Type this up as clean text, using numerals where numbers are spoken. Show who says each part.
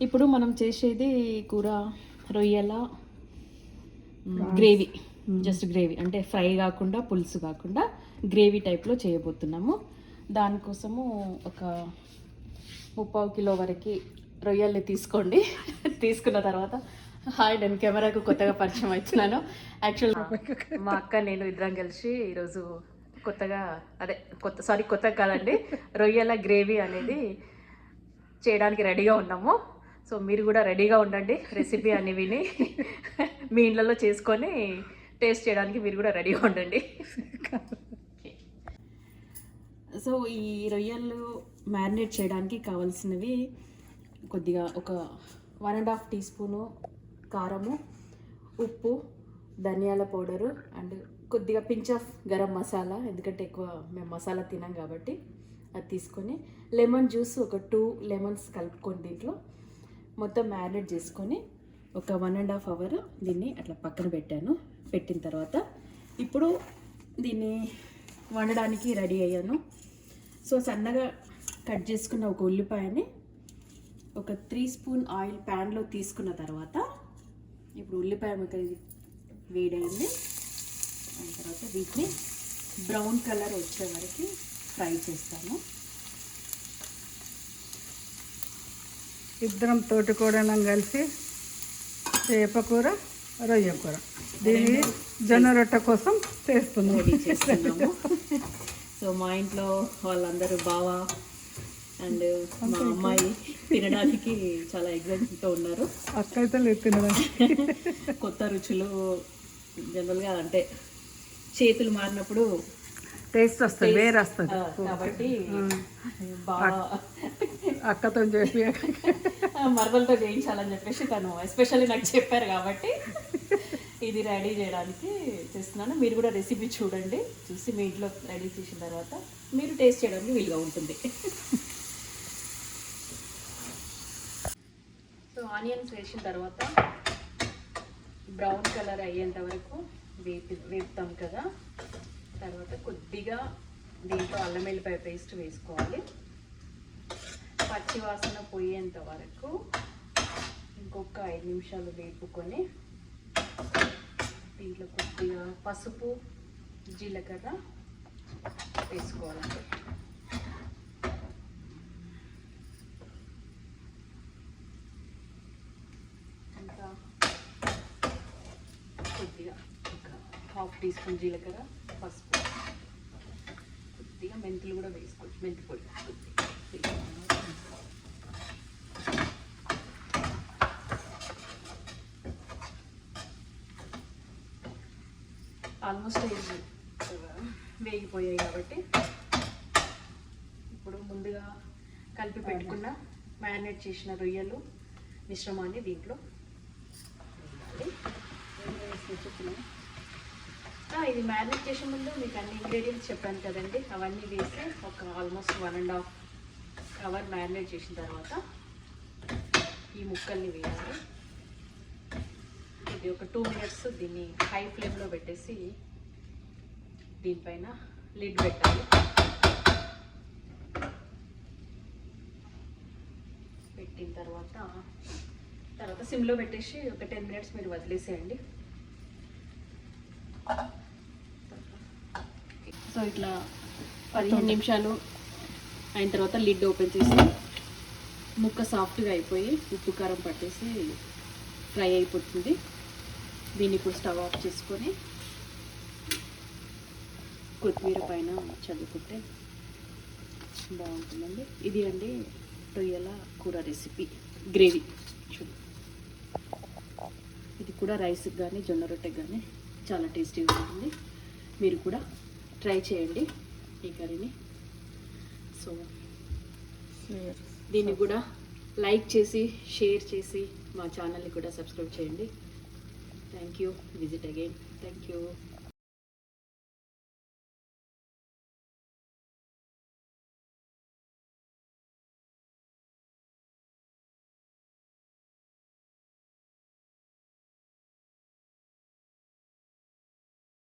Speaker 1: ఇప్పుడు మనం చేసేది కూర రొయ్యల గ్రేవీ, జస్ట్ గ్రేవీ అంటే ఫ్రై కాకుండా పులుసు కాకుండా గ్రేవీ టైప్లో చేయబోతున్నాము. దానికోసము ఒక 3/4 కిలో వరకు రొయ్యల్ని తీసుకోండి. తీసుకున్న తర్వాత హాయ్, నేను కెమెరాకు కొత్తగా పరిచయం అవుతున్నాను. యాక్చువల్గా మా అక్క నేను ఇద్దరం కలిసి ఈరోజు కొత్తగా కాదండి, రొయ్యల గ్రేవీ అనేది చేయడానికి రెడీగా ఉన్నాము. సో మీరు కూడా రెడీగా ఉండండి, రెసిపీ అని విని మీ ఇళ్ళల్లో చేసుకొని టేస్ట్ చేయడానికి మీరు కూడా రెడీగా ఉండండి. సో ఈ రొయ్యలు మ్యారినేట్ చేయడానికి కావాల్సినవి కొద్దిగా ఒక 1.5 టీ స్పూను కారము, ఉప్పు, ధనియాల పౌడరు అండ్ కొద్దిగా పించ్ ఆఫ్ గరం మసాలా, ఎందుకంటే ఎక్కువ మేము మసాలా తినాం కాబట్టి అది తీసుకొని, లెమన్ జ్యూస్ ఒక 2 లెమన్స్ కలుపుకొని దీంట్లో మొత్తం మ్యారినేట్ చేసుకొని ఒక 1.5 అవర్ దీన్ని అట్లా పక్కన పెట్టిన తర్వాత ఇప్పుడు దీన్ని వండడానికి రెడీ అయ్యాను. సో సన్నగా కట్ చేసుకున్న ఒక ఉల్లిపాయని ఒక 3 స్పూన్ ఆయిల్ ప్యాన్లో తీసుకున్న తర్వాత ఇప్పుడు ఉల్లిపాయ ముక్క వేడైంది. దాని తర్వాత వీటిని బ్రౌన్ కలర్ వచ్చే వరకు ఫ్రై చేస్తాను.
Speaker 2: ఇద్దరం తోటికోడనం కలిసి చేప కూర, రొయ్య కూర, దీన్ని జొన్న రొట్టె కోసం
Speaker 1: చేస్తున్నాము. సో మా ఇంట్లో వాళ్ళందరూ బావా అండ్ మా అమ్మాయి తినడానికి చాలా ఎగ్జైట్మెంట్తో ఉన్నారు.
Speaker 2: అక్క అయితే లేదు తినడానికి.
Speaker 1: కొత్త రుచులు జనరల్గా అంటే చేతులు మారినప్పుడు
Speaker 2: టేస్ట్ వస్తుంది, వేరే వస్తుంది
Speaker 1: కాబట్టి బాగా
Speaker 2: అక్కతో చేసి
Speaker 1: మరదలతో చేయించాలని చెప్పేసి తను ఎస్పెషల్లీ నాకు చెప్పారు కాబట్టి ఇది రెడీ చేయడానికి చేస్తున్నాను. మీరు కూడా రెసిపీ చూడండి, చూసి మీ ఇంట్లో రెడీ చేసిన తర్వాత మీరు టేస్ట్ చేయడానికి వీలుగా ఉంటుంది. సో ఆనియన్స్ వేసిన తర్వాత బ్రౌన్ కలర్ అయ్యేంత వరకు వేపుతాం కదా. తర్వాత కొద్దిగా దీంట్లో అల్లం వెల్లిపాయ పేస్ట్ వేసుకోవాలి. పచ్చి వాసన పోయేంత వరకు ఇంకొక 5 నిమిషాలు వేపుకొని దీంట్లో కొద్దిగా పసుపు, జీలకర్ర వేసుకోవాలండి. ఇంకా కొద్దిగా ఒక 1/2 టీ స్పూన్ జీలకర్ర, పసుపు, కొద్దిగా మెంతులు కూడా వేసుకోవచ్చు, మెంతి పొడి కొద్దిగా. ఆల్మోస్ట్ వేగిపోయాయి కాబట్టి ఇప్పుడు ముందుగా కలిపి పెట్టుకున్న మ్యారినేట్ చేసిన రొయ్యలు మిశ్రమాన్ని దీంట్లో వేయాలి. ఇది మ్యారినేట్ చేసే ముందు మీకు అన్ని ఇంగ్రీడియంట్స్ చెప్పాను కదండి, అవన్నీ వేసి ఒక ఆల్మోస్ట్ 1.5 అవర్ మ్యారినేట్ చేసిన తర్వాత ఈ ముక్కల్ని వేయాలి. ఇది ఒక 2 మినిట్స్ దీన్ని హై ఫ్లేమ్లో పెట్టేసి దీనిపైన లిడ్ పెట్టాలి. పెట్టిన తర్వాత సిమ్లో పెట్టేసి ఒక 10 మినిట్స్ మీరు వదిలేసేయండి. సో ఇట్లా 15 నిమిషాలు అయిన తర్వాత లిడ్ ఓపెన్ చేసి ముక్క సాఫ్ట్గా అయిపోయి ఉప్పు కారం పట్టేసి ఫ్రై అయిపోతుంది. దీన్ని ఇప్పుడు స్టవ్ ఆఫ్ చేసుకొని కొత్తిమీర పైన చల్లుకుంటే బాగుంటుందండి. ఇది అండి రొయ్యల కూర రెసిపీ గ్రేవీ. ఇది కూడా రైస్కి కానీ జొన్న రొట్టెకి కానీ చాలా టేస్టీగా ఉంటుంది. మీరు కూడా ట్రై చేయండి ఈ కర్రీని. సో దీన్ని కూడా లైక్ చేసి షేర్ చేసి మా ఛానల్ని కూడా సబ్స్క్రైబ్ చేయండి. Thank you. Visit again. Thank you.